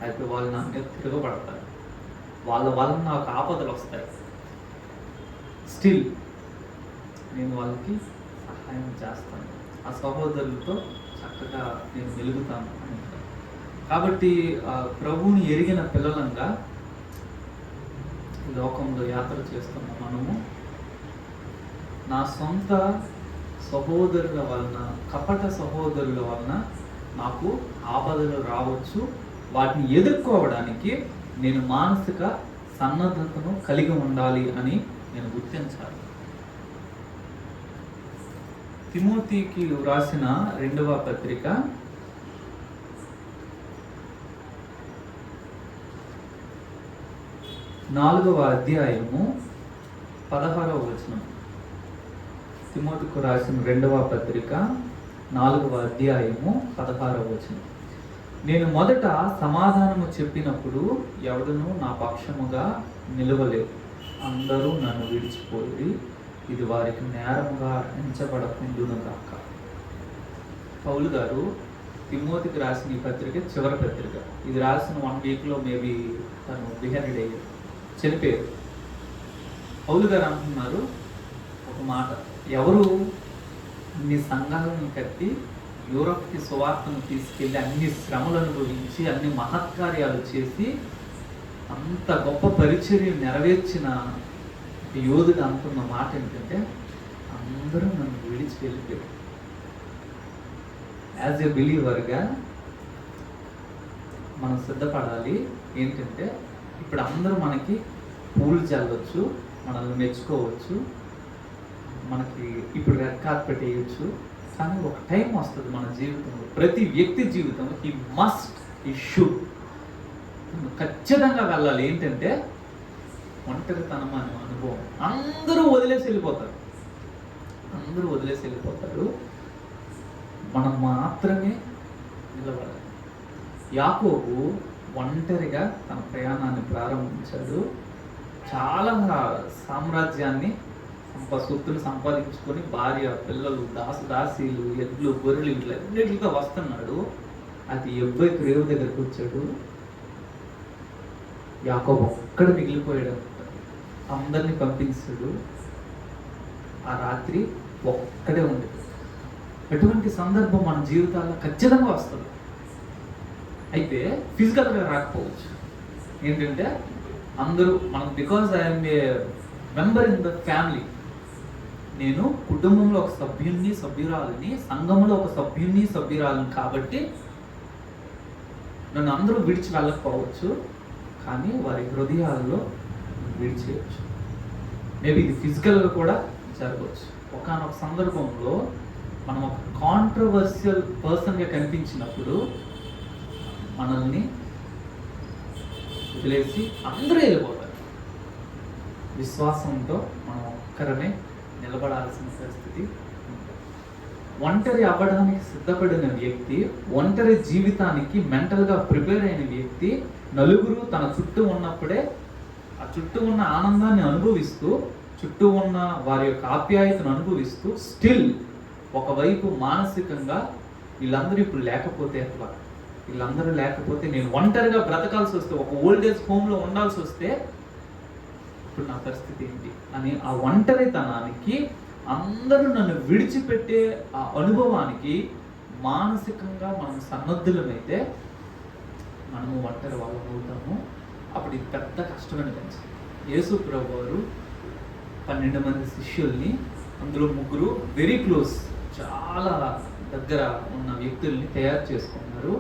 అయితే వాళ్ళు నా మీద తిరగబడతారు, వాళ్ళ వల్ల నాకు ఆపదలు వస్తాయి, స్టిల్ నేను వాళ్ళకి సహాయం చేస్తాను, ఆ సహోదరులతో చక్కగా నేను వెలుగుతాను అని. కాబట్టి ప్రభువుని ఎరిగిన పిల్లలంగా లోకంలో యాత్ర చేస్తున్న మనము నా సొంత సహోదరుల వలన, కపట సహోదరుల వలన నాకు ఆపదలు రావచ్చు, వాటిని ఎదుర్కోవడానికి నేను మానసిక సన్నద్ధతను కలిగి ఉండాలి అని నేను గుర్తించాలి. తిమోతికి రాసిన 2వ పత్రిక 4వ అధ్యాయము 16వ వచనం. తిమోతికి రాసిన 2వ పత్రిక 4వ అధ్యాయము 16వ వచనం. నేను మొదట సమాధానము చెప్పినప్పుడు ఎవడునూ నా పక్షముగా నిలవలేదు, అందరూ నన్ను విడిచిపోయి ఇది వారికి నేరముగా ఎంచబడకుండునుగాక. పౌలు గారు తిమోతికి రాసిన ఈ పత్రిక చివరి పత్రిక. ఇది రాసిన 1 వీక్లో మేబీ తను బిహెడ్ అయ్యారు, చనిపోయారు. పౌలు గారు అంటున్నారు ఒక మాట, ఎవరు అన్ని సంఘాలను కట్టి యూరప్కి సువార్తను తీసుకెళ్ళి అన్ని శ్రమలు అనుభవించి అన్ని మహత్కార్యాలు చేసి అంత గొప్ప పరిచర్య నెరవేర్చిన యోధుడు అంటున్న మాట ఏంటంటే, అందరూ నన్ను విడిచి వెళ్ళిపోయారు. యాజ్ ఎ బిలీవర్గా మనం సిద్ధపడాలి. ఏంటంటే, ఇప్పుడు అందరూ మనకి పూలు చల్లవచ్చు, మనల్ని మెచ్చుకోవచ్చు, మనకి ఇప్పుడు రెడ్ కార్పెట్ వేయచ్చు, కానీ ఒక టైం వస్తుంది మన జీవితంలో, ప్రతి వ్యక్తి జీవితంలో ఈ షుడ్ ఖచ్చితంగా వెళ్ళాలి. ఏంటంటే, ఒంటరితనం అనే అనుభవం. అందరూ వదిలేసి వెళ్ళిపోతారు, మనం మాత్రమే నిలబడాలి. యాకోబు ఒంటరిగా తన ప్రయాణాన్ని ప్రారంభించాడు. చాలా సామ్రాజ్యాన్ని సొత్తులు సంపాదించుకొని భార్య, పిల్లలు, దాసీలు, ఎడ్లు, గొర్రెలు ఇట్లన్నిటితో వస్తున్నాడు. అది 70 రేవు దగ్గరకు వచ్చాడు. యాకోబు ఒక్కడ మిగిలిపోయాడు. అందరినీ పంపించాడు. ఆ రాత్రి ఒక్కడే ఉండేది. ఎటువంటి సందర్భం మన జీవితాల్లో ఖచ్చితంగా వస్తుంది. అయితే ఫిజికల్గా రాకపోవచ్చు. ఏంటంటే అందరూ మనం, because I'm a member in the family, నేను కుటుంబంలో ఒక సభ్యురాలిని, సంఘంలో ఒక సభ్యురాలిని కాబట్టి నన్ను అందరూ విడిచి వెళ్ళకపోవచ్చు, కానీ వారి హృదయాల్లో విడిచేయచ్చు. మేబీ ఇది ఫిజికల్గా కూడా జరగవచ్చు. ఒకానొక సందర్భంలో మనం ఒక కాంట్రవర్షియల్ పర్సన్గా కనిపించినప్పుడు మనల్ని వదిలేసి అందరూ వెళ్ళిపోతారు. విశ్వాసంతో మనం ఒక్కరమే నిలబడాల్సిన పరిస్థితి. ఒంటరి అవ్వడానికి సిద్ధపడిన వ్యక్తి, ఒంటరి జీవితానికి మెంటల్గా ప్రిపేర్ అయిన వ్యక్తి, నలుగురు తన చుట్టూ ఉన్నప్పుడే ఆ చుట్టూ ఉన్న ఆనందాన్ని అనుభవిస్తూ, చుట్టూ ఉన్న వారి యొక్క ఆప్యాయతను అనుభవిస్తూ, స్టిల్ ఒకవైపు మానసికంగా వీళ్ళందరూ ఇప్పుడు లేకపోతే ఎట్లా, వీళ్ళందరూ లేకపోతే నేను ఒంటరిగా బ్రతకాల్సి వస్తే, ఒక ఓల్డేజ్ హోమ్లో ఉండాల్సి వస్తే ఇప్పుడు నా పరిస్థితి ఏంటి అని ఆ ఒంటరితనానికి, అందరూ నన్ను విడిచిపెట్టే ఆ అనుభవానికి మానసికంగా మనం సన్నద్ధులమైతే మనము ఒంటరి వాళ్ళం అవుతాము. అప్పుడు ఇది పెద్ద కష్టమైన పని. యేసు ప్రభు వారు 12 మంది శిష్యుల్ని, అందులో 3 వెరీ క్లోజ్, చాలా దగ్గర ఉన్న వ్యక్తుల్ని తయారు చేసుకున్నారు.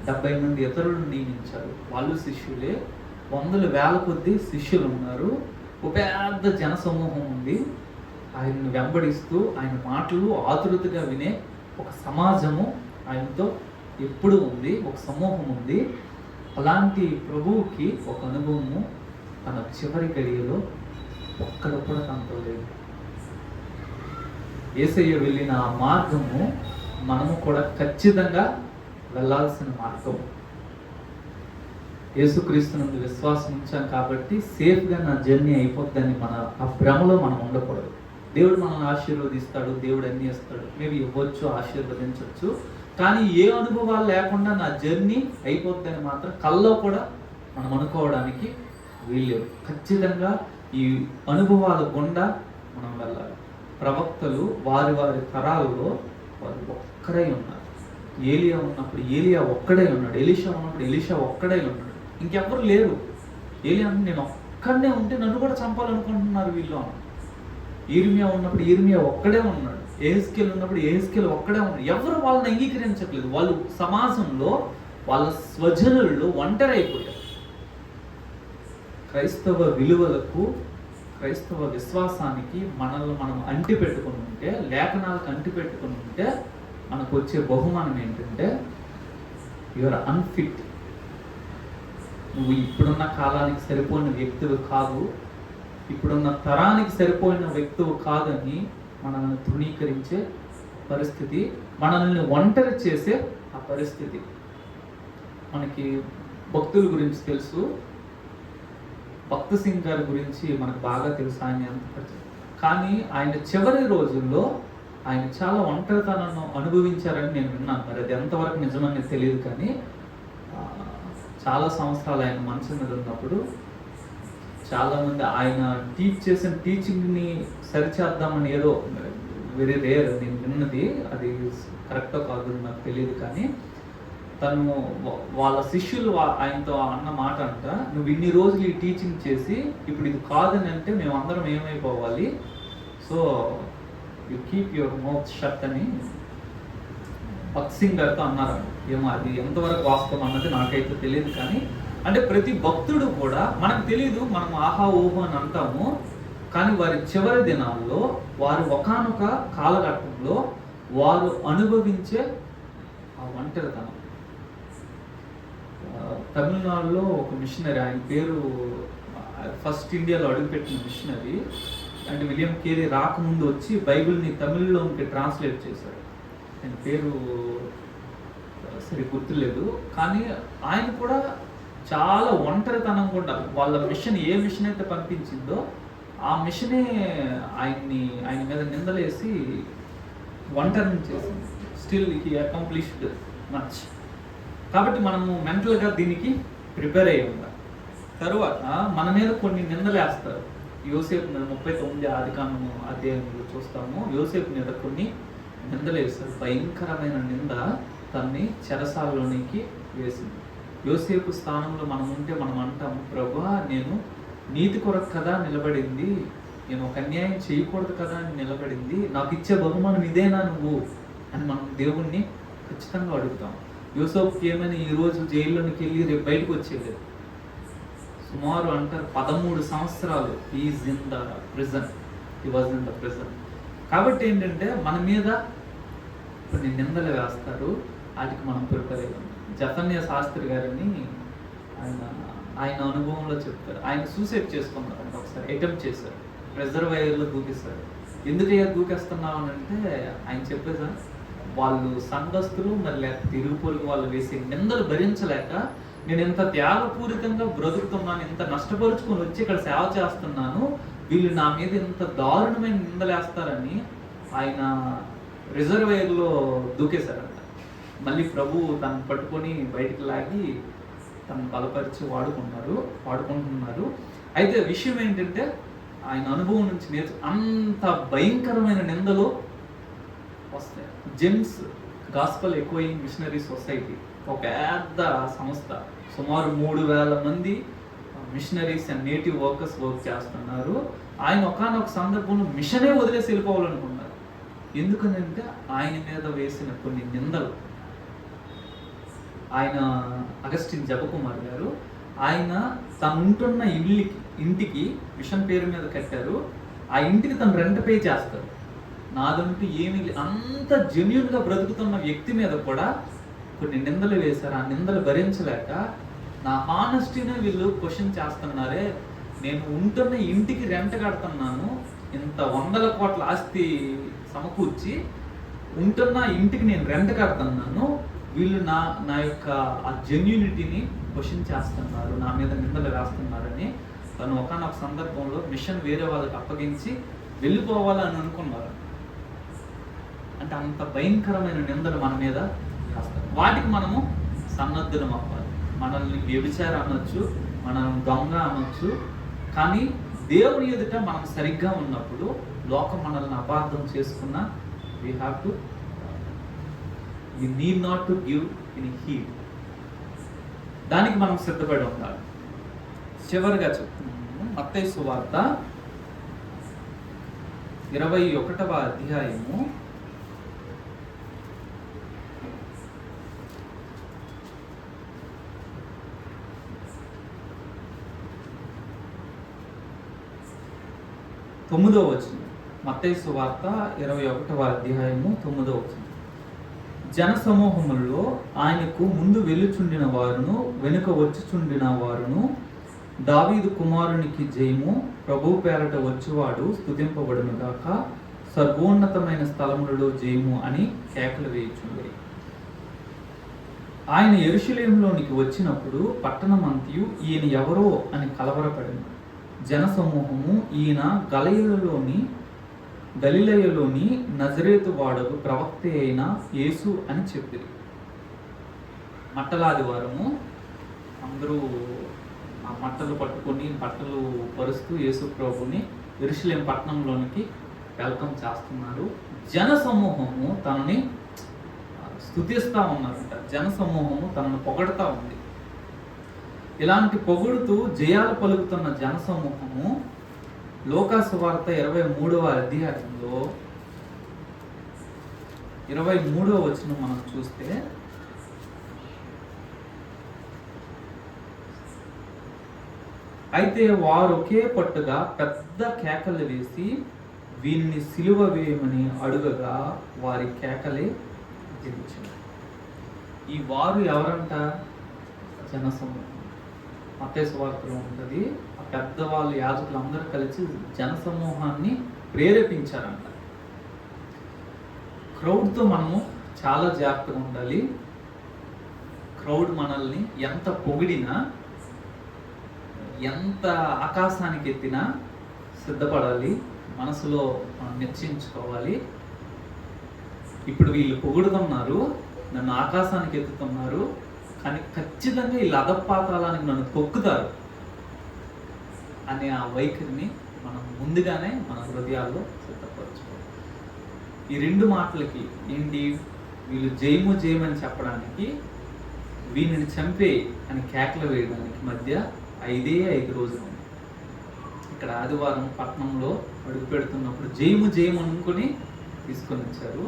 70 మంది ఇతరులను నియమించారు. వాళ్ళు శిష్యులే. వందల వేల కొద్దీ శిష్యులు ఉన్నారు. ఒక పెద్ద జనసమూహం ఉంది. ఆయన్ని వెంబడిస్తూ ఆయన మాటలు ఆతురతగా వినే ఒక సమాజము ఆయనతో ఎప్పుడు ఉంది, ఒక సమూహం ఉంది. అలాంటి ప్రభువుకి ఒక అనుభవము తన చివరి గడియలో ఒక్కడ కూడా తనతో లేదు. యేసయ్య వెళ్ళిన ఆ మార్గము మనము కూడా ఖచ్చితంగా వెళ్ళాల్సిన మార్గం. యేసుక్రీస్తునందు విశ్వాసం ఉంచాం కాబట్టి సేఫ్గా నా జర్నీ అయిపోద్దని మన ఆ భ్రమలో మనం ఉండకూడదు. దేవుడు మనల్ని ఆశీర్వదిస్తాడు, దేవుడు అన్నీ ఇస్తాడు, మేబీ ఇవ్వచ్చు, ఆశీర్వదించవచ్చు. కానీ ఏ అనుభవాలు లేకుండా నా జర్నీ అయిపోద్దని మాత్రం కల్లో కూడా మనం అనుకోవడానికి వీల్లేదు. ఖచ్చితంగా ఈ అనుభవాల గుండా మనం వెళ్ళాలి. ప్రవక్తలు వారి వారి తరాల్లో వారు ఒక్కడే ఉన్నారు. ఏలియా ఉన్నప్పుడు ఏలియా ఒక్కడే ఉన్నాడు, ఎలీషా ఉన్నప్పుడు ఎలీషా ఒక్కడే ఉన్నాడు, ఇంకెవ్వరు లేరు. ఏలియా అంటే నేను ఒక్కడనే ఉంటే నన్ను కూడా చంపాలనుకుంటున్నారు వీళ్ళు. ఇర్మియా ఉన్నప్పుడు ఇర్మియా ఒక్కడే ఉన్నాడు, యెహెజ్కేలు ఉన్నప్పుడు యెహెజ్కేలు ఒక్కడే ఉన్నాడు. ఎవరు వాళ్ళని అంగీకరించట్లేదు. వాళ్ళు సమాజంలో వాళ్ళ స్వజనుల్లో ఒంటరి అయిపోయారు. క్రైస్తవ విలువలకు, క్రైస్తవ విశ్వాసానికి మనల్ని మనం అంటి పెట్టుకుని ఉంటే, లేఖనాలకు అంటి పెట్టుకుని ఉంటే మనకు వచ్చే బహుమానం ఏంటంటే యువర్ అన్ఫిట్. నువ్వు ఇప్పుడున్న కాలానికి సరిపోయిన వ్యక్తులు కాదు, ఇప్పుడున్న తరానికి సరిపోయిన వ్యక్తులు కాదని మనల్ని తృణీకరించే పరిస్థితి, మనల్ని ఒంటరి చేసే ఆ పరిస్థితి. మనకి భక్తుల గురించి తెలుసు, భక్త సింగ్ గారి గురించి మనకు బాగా తెలుసు. ఆయన కానీ ఆయన చివరి రోజుల్లో ఆయన చాలా ఒంటరితనాన్ని అనుభవించారని నేను విన్నాను. మరి అది ఎంతవరకు నిజమని తెలియదు. కానీ చాలా సంవత్సరాలు ఆయన మంచం మీద ఉన్నప్పుడు చాలామంది ఆయన చేసిన టీచింగ్ని సరిచేద్దామని, ఏదో వెరీ రేర్ నేను విన్నది, అది కరెక్టో కాదు నాకు తెలియదు. కానీ తను వాళ్ళ శిష్యులు ఆయనతో అన్న మాట అంట, నువ్వు ఇన్ని రోజులు ఈ టీచింగ్ చేసి ఇప్పుడు ఇది కాదని అంటే మేము అందరం ఏమైపోవాలి, so you keep your mouth shut అని భక్త్ సింగ్ గారితో అన్నారు. ఏమో అది ఎంతవరకు వాస్తవం అన్నది నాకైతే తెలియదు. కానీ అంటే ప్రతి భక్తుడు కూడా, మనకు తెలియదు, మనం ఆహా ఊహ అని అంటాము, కానీ వారి చివరి దినాల్లో వారు ఒకానొక కాలఘట్టంలో వారు అనుభవించే ఆ ఒంటరితనం. తమిళనాడులో ఒక మిషనరీ, ఆయన పేరు ఫస్ట్ ఇండియాలో అడుగుపెట్టిన మిషనరీ, అంటే విలియం కేరీ రాకముందు వచ్చి బైబిల్ని తమిళ్లోకి ట్రాన్స్లేట్ చేశాడు. ఆయన పేరు సరి గుర్తులేదు. కానీ ఆయన కూడా చాలా ఒంటరితనం కూడా, వాళ్ళ మిషన్ ఏ మిషన్ అయితే పంపించిందో ఆ మిషనే ఆయన మీద నిందలేసి ఒంటరిని చేసింది. Still he accomplished much. కాబట్టి మనము మెంటల్గా దీనికి ప్రిపేర్ అయ్యి ఉండాలి. తరువాత మన మీద కొన్ని నిందలేస్తారు. యోసేపు మీద 39 ఆదికాండము అధ్యాయంలో చూస్తాము. యోసేపు మీద కొన్ని నిందలేస్తారు. భయంకరమైన నింద తన్ని చెరసాలలోనికి వేసింది. యోసేపు స్థానంలో మనం ఉంటే మనం అంటాము, ప్రభువా నేను నీతి కొరకు కదా నిలబడింది, నేను ఒక అన్యాయం చేయకూడదు కదా అని నిలబడింది, నాకు ఇచ్చే బహుమానం ఇదేనా నువ్వు అని మనం దేవుణ్ణి ఖచ్చితంగా అడుగుతాం. యూసఫ్కి ఏమైనా ఈరోజు జైల్లోనికి వెళ్ళి రేపు బయటకు వచ్చేది. సుమారు అంటారు 13 సంవత్సరాలు is in the prison, he was in the prison. కాబట్టి ఏంటంటే మన మీద కొన్ని నిందలు వేస్తారు, వాటికి మనం ప్రిపేర్ అయ్యాం. జఫన్యా శాస్త్రి గారిని ఆయన అనుభవంలో చెప్తారు. ఆయన సూసైడ్ చేసుకున్నారు, అంటే ఒకసారి అటెంప్ట్ చేశారు, రిజర్వాయర్లో దూకేశారు. ఎందుకయ్యా దూకేస్తున్నావు అని అంటే ఆయన చెప్పేదా, వాళ్ళు సంఘస్థులు మరి లేకపోతే ఇరుగుపొరుగు వాళ్ళు వేసే నిందలు భరించలేక నేను ఇంత త్యాగపూరితంగా బ్రతుకుతున్నాను, ఇంత నష్టపరుచుకొని వచ్చి ఇక్కడ సేవ చేస్తున్నాను, వీళ్ళు నా మీద ఇంత దారుణమైన నిందలేస్తారని ఆయన రిజర్వాయర్లో దూకేశారంట. మళ్ళీ ప్రభు తను పట్టుకొని బయటికి లాగి తను బలపరిచి వాడుకుంటున్నారు. అయితే విషయం ఏంటంటే ఆయన అనుభవం నుంచి అంత భయంకరమైన నిందలు వస్తాయి. GEMS Gospel Echoing Missionary Society ఒక పెద్ద సంస్థ, సుమారు 3000 మంది missionaries and native workers work చేస్తున్నారు. ఆయన ఒకానొక సందర్భంలో మిషనే వదిలేసి వెళ్ళిపోవాలనుకున్నారు. ఎందుకనంటే ఆయన మీద వేసిన కొన్ని నిందలు. ఆయన అగస్టిన్ జపకుమార్ గారు, ఆయన తను ఉంటున్న ఇంటికి మిషన్ పేరు మీద కట్టారు. ఆ ఇంటికి తను రెంట్ పే చేస్తారు. నాదంటూ ఏమీ అంత జెన్యూన్గా బ్రతుకుతున్న వ్యక్తి మీద కూడా కొన్ని నిందలు వేశారు. ఆ నిందలు భరించలేక నా హానెస్టీనే వీళ్ళు క్వశ్చన్ చేస్తున్నారే, నేను ఉంటున్న ఇంటికి రెంట్ కడుతున్నాను, ఇంత 100 కోట్ల ఆస్తి సమకూర్చి ఉంటున్న ఇంటికి నేను రెంట్ కడుతున్నాను, వీళ్ళు నా యొక్క ఆ జెన్యూనిటీని క్వశ్చన్ చేస్తున్నారు, నా మీద నిందలు వేస్తున్నారని తను ఒకనొక సందర్భంలో మిషన్ వేరే వాళ్ళకి అప్పగించి వెళ్ళిపోవాలని అనుకున్నారు. అంటే అంత భయంకరమైన నిందలు మన మీద వేస్తారు. వాటికి మనము సన్నద్ధులం అవ్వాలి. మనల్ని వ్యభిచారం అనొచ్చు, మనం దొంగ అనొచ్చు, కానీ దేవుని ఎదుట మనం సరిగ్గా ఉన్నప్పుడు లోకం మనల్ని అపార్థం చేసుకున్న we need not to give any heed. దానికి మనం సిద్ధపడి ఉండాలి. చివరిగా చెప్తున్నాము, మత్తయి సువార్త 21వ అధ్యాయము 9వ వచనం. మత్తయి సువార్త 21వ అధ్యాయము 9వ వచనం. జన సమూహములలో ఆయనకు ముందు వెళ్ళుచుండిన వారును వెనుక వచ్చుచుండిన వారును, దావీదు కుమారునికి జయము, ప్రభు పేరట వచ్చువాడు స్తుతింపబడును గాక, సర్వోన్నతమైన స్థలములలో జయము అని కేకలు వేయుచుండిరి. ఆయన యెరూషలేములోనికి వచ్చినప్పుడు పట్టణమంతయు ఈయన ఎవరో అని కలవరపడింది. జన సమూహము ఈయన గలిలయలోని నజరేతు వాడకు ప్రవక్త అయిన యేసు అని చెప్పింది. మట్టలాదివారము అందరూ ఆ మట్టలు పట్టుకొని బట్టలు పరుస్తూ యేసు ప్రభుని యెరూషలేము పట్టణంలోనికి వెల్కమ్ చేస్తున్నారు. జన సమూహము తనని స్తుతిస్తూ ఉన్నారంట. జన సమూహము తనను పొగడుతూ ఉంది. ఇలాంటి పొగుడుతూ జయాలు పలుకుతున్న జన సమూహము లూకాసు వార్త 23వ అధ్యాయంలో 23వ వచనం మనం చూస్తే, అయితే వారు ఒకే పట్టుగా పెద్ద కేకలు వేసి వీరిని సిలువ వేయమని అడుగగా వారి కేకలే గెలిచారు. ఈ వారు ఎవరంట? జనసమూహం. మత్తయి సువార్తలో ఉంటుంది. ఆ పెద్దవాళ్ళు యాజకులు అందరూ కలిసి జనసమూహాన్ని ప్రేరేపించారంట. క్రౌడ్తో మనము చాలా జాగ్రత్తగా ఉండాలి. క్రౌడ్ మనల్ని ఎంత పొగిడినా, ఎంత ఆకాశానికి ఎత్తినా సిద్ధపడాలి. మనసులో మనం నిశ్చయించుకోవాలి, ఇప్పుడు వీళ్ళు పొగుడుతున్నారు, నన్ను ఆకాశానికి ఎత్తుతున్నారు, కానీ ఖచ్చితంగా వీళ్ళు అధపాతాళానికి నన్ను తొక్కుతారు అనే ఆ వైఖరిని మనం ముందుగానే మన హృదయాల్లో సిద్ధపరచుకోవాలి. ఈ 2 మాటలకి ఏంటి? వీళ్ళు జయము జయమని చెప్పడానికి, వీళ్ళని చంపే అని కేకలు వేయడానికి మధ్య 5 రోజులు ఉంది. ఇక్కడ ఆదివారం పట్టణంలో అడుగు పెడుతున్నప్పుడు జయము జయము అనుకుని తీసుకొని వచ్చారు.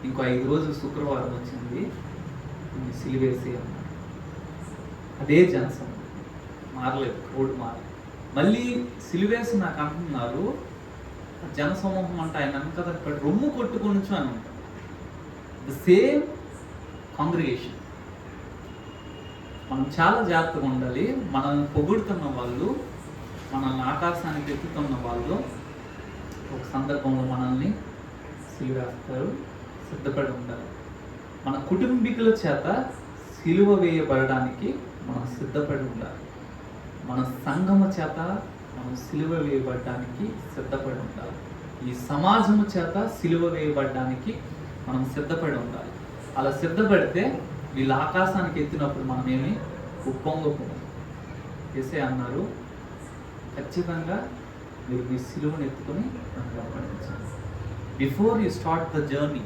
ఇంకో 5 రోజులు శుక్రవారం వచ్చింది, సిలివేసి అన్నారు. అదే జనసమూహం మారలేదు, క్రౌడ్ మారలేదు. మళ్ళీ సిలివేసి నాకు అంటున్నారు, జనసమూహం అంటే ఆయన కదా ఇక్కడ రొమ్ము కొట్టుకొనుచు అని ఉంటారు. The same congregation. మనం చాలా జాగ్రత్తగా ఉండాలి. మనల్ని పొగుడుతున్న వాళ్ళు, మనల్ని ఆకాశానికి ఎత్తుతున్న వాళ్ళు ఒక సందర్భంలో మనల్ని సిలువేస్తారు. సిద్ధపడి ఉండాలి. మన కుటుంబీకుల చేత సిలువ వేయబడడానికి మనం సిద్ధపడి ఉండాలి. మన సంఘము చేత మనం సిలువ వేయబడడానికి సిద్ధపడి ఉండాలి. ఈ సమాజము చేత సిలువ వేయబడడానికి మనం సిద్ధపడి ఉండాలి. అలా సిద్ధపడితే వీళ్ళు ఆకాశానికి ఎత్తినప్పుడు మనం ఏమి ఉప్పొంగకూడదు. యేసయ్య అన్నారు, ఖచ్చితంగా మీరు మీ సిలువను ఎత్తుకొని నన్ను వెంబడించండి. Before you start the journey,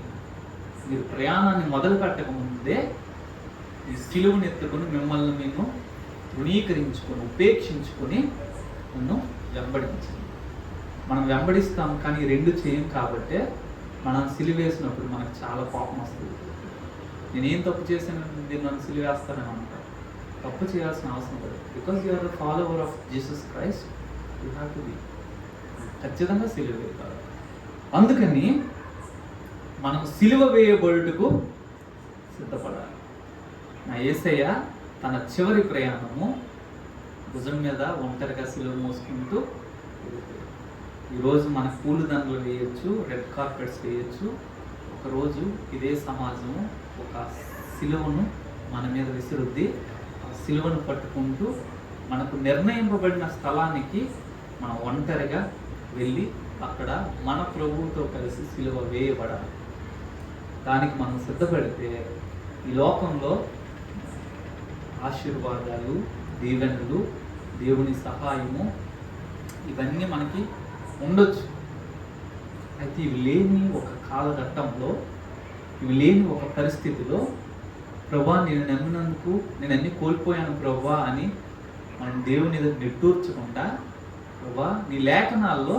మీరు ప్రయాణాన్ని మొదలు పెట్టక ముందే ఈ సిలువను ఎత్తుకొని మిమ్మల్ని మేము తృణీకరించుకొని ఉపేక్షించుకొని నన్ను వెంబడించండి. మనం వెంబడిస్తాం కానీ 2 చేయం. కాబట్టి మనం సిలువేసినప్పుడు మనకు చాలా కోపం వస్తుంది. నేనేం తప్పు చేశాను మీరు నన్ను సిలువేస్తానని అంటారు. తప్పు చేయాల్సిన అవసరం లేదు. Because you are the follower of Jesus Christ, you have to be. ఖచ్చితంగా సిలువ వేయాలి. అందుకని మనం సిలువ వేయబడుటకు సిద్ధపడాలి. నా యేసయ్య తన చివరి ప్రయాణము భుజం మీద ఒంటరిగా సిలువ మోసుకుంటూ వెళ్ళిపోయాడు. ఈరోజు మన పూలదండలు వేయచ్చు, రెడ్ కార్పెట్స్ వేయచ్చు. ఒకరోజు ఇదే సమాజము ఒక సిలువను మన మీద విసురుద్ది. ఆ సిలువను పట్టుకుంటూ మనకు నిర్ణయింపబడిన స్థలానికి మనం ఒంటరిగా వెళ్ళి అక్కడ మన ప్రభువుతో కలిసి సిలువ వేయబడాలి. దానికి మనం సిద్ధపడితే ఈ లోకంలో ఆశీర్వాదాలు, దీవెనలు, దేవుని సహాయము ఇవన్నీ మనకి ఉండొచ్చు. అయితే ఇవి లేని ఒక కాలఘట్టంలో, ఇవి లేని ఒక పరిస్థితిలో ప్రభా నేను నమ్మినందుకు నేను అన్నీ కోల్పోయాను ప్రభా అని మనం దేవుని మీద నిట్టూర్చకుండా, ప్రభా నీ లేఖనాల్లో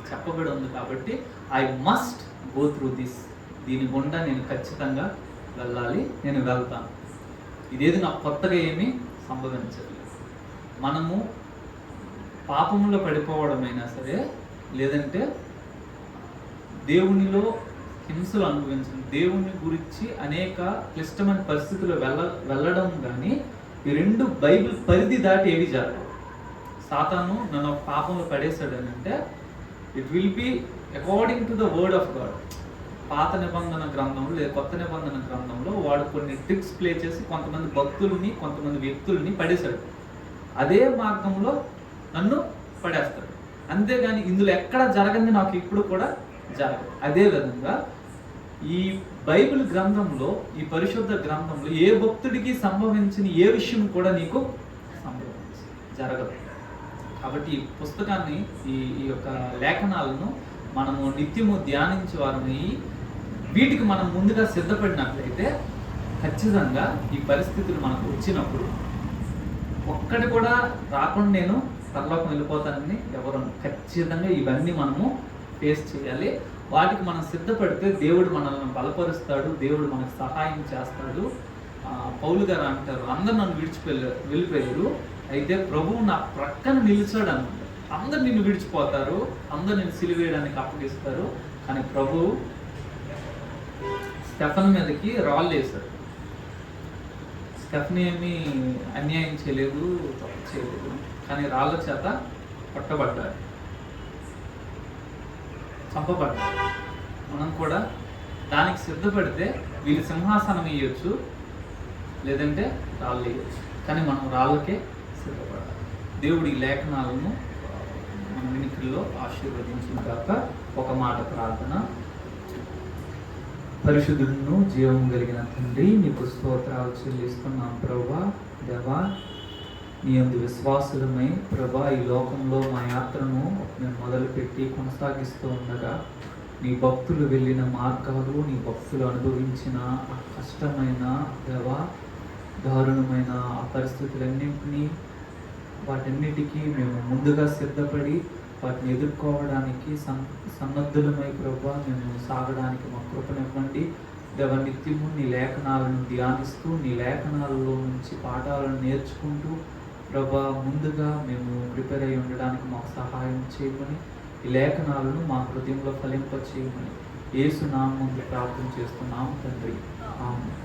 చెప్పబడి ఉంది కాబట్టి I must go through this, దీని గుండా నేను ఖచ్చితంగా వెళ్ళాలి, నేను వెళ్తాను. ఇదేది నాకు కొత్తగా ఏమీ సంభవించలేదు. మనము పాపంలో పడిపోవడమైనా సరే, లేదంటే దేవునిలో హింసలు అనుభవించడం, దేవుని గురించి అనేక క్లిష్టమైన పరిస్థితుల్లో వెళ్ళడం కానీ, ఈ రెండు బైబిల్ పరిధి దాటి ఏవి జరగవు. సాతాను నన్ను ఒక పాపంలో పడేశాడని అంటే it will be according to the word of God. పాత నిబంధన గ్రంథంలో లేదా కొత్త నిబంధన గ్రంథంలో వాడు కొన్ని ట్రిక్స్ ప్లే చేసి కొంతమంది భక్తుల్ని, కొంతమంది వ్యక్తుల్ని పడేశాడు. అదే మార్గంలో నన్ను పడేస్తాడు. అంతేగాని ఇందులో ఎక్కడ జరగంది నాకు ఇప్పుడు కూడా జరగదు. అదేవిధంగా ఈ బైబిల్ గ్రంథంలో, ఈ పరిశుద్ధ గ్రంథంలో ఏ భక్తుడికి సంభవించిన ఏ విషయం కూడా నీకు జరగదు. కాబట్టి ఈ పుస్తకాన్ని, ఈ యొక్క లేఖనాలను మనము నిత్యము ధ్యానించే వారిని, వీటికి మనం ముందుగా సిద్ధపడినట్లయితే ఖచ్చితంగా ఈ పరిస్థితులు మనకు వచ్చినప్పుడు ఒక్కటి కూడా రాకుండా నేను పరలోకం వెళ్ళిపోతానని ఎవరు, ఖచ్చితంగా ఇవన్నీ మనము ఫేస్ చేయాలి. వాటికి మనం సిద్ధపడితే దేవుడు మనల్ని బలపరుస్తాడు, దేవుడు మనకు సహాయం చేస్తాడు. పౌలు గారు అంటారు, అందరు నన్ను వెళ్ళిపోయారు, అయితే ప్రభువు నా ప్రక్కన నిలిచాడు అనమాట. అందరు నిన్ను విడిచిపోతారు, అందరు నిన్ను సిలువేయడానికి అప్పగిస్తారు, కానీ ప్రభువు స్టెఫన్ మీదకి రాళ్ళు వేశాడు. స్టెఫన్ ఏమీ అన్యాయం చేయలేదు, తప్పు చేయలేదు, కానీ రాళ్ళ చేత పట్టబడ్డాడు, చంపబడ్డాడు. మనం కూడా దానికి సిద్ధపడితే వీళ్ళు సింహాసనం వేయొచ్చు, లేదంటే రాళ్ళు వేయచ్చు, కానీ మనం రాళ్ళకే సిద్ధపడాలి. దేవుడి లేఖనాలను మన వినికిల్లో ఆశీర్వదించిన కాక ఒక మాట ప్రార్థన. పరిశుద్ధుడును జీవం కలిగిన తండ్రి, నీకు స్తోత్రాలు చెల్లిస్తున్నాం ప్రభువా. దేవా, నీ యందు విశ్వాసులమై ప్రభా ఈ లోకంలో మా యాత్రను మేము మొదలుపెట్టి కొనసాగిస్తూ ఉండగా నీ భక్తులు వెళ్ళిన మార్గాలు, నీ భక్తులు అనుభవించిన ఆ కష్టమైన దేవా దారుణమైన ఆ పరిస్థితులన్నింటినీ, వాటన్నిటికీ మేము ముందుగా సిద్ధపడి వాటిని ఎదుర్కోవడానికి సన్నద్ధులమై ప్రభా మేము సాగడానికి మా కృపనివ్వండి. దేవ, నిత్యము నీ లేఖనాలను ధ్యానిస్తూ నీ లేఖనాలలో నుంచి పాఠాలను నేర్చుకుంటూ ప్రభా ముందుగా మేము ప్రిపేర్ అయి ఉండడానికి మాకు సహాయం చేయమని, ఈ లేఖనాలను మా హృదయంలో ఫలింప చేయమని యేసు నామములో ప్రార్థన చేస్తున్నాము తండ్రి. ఆమేన్.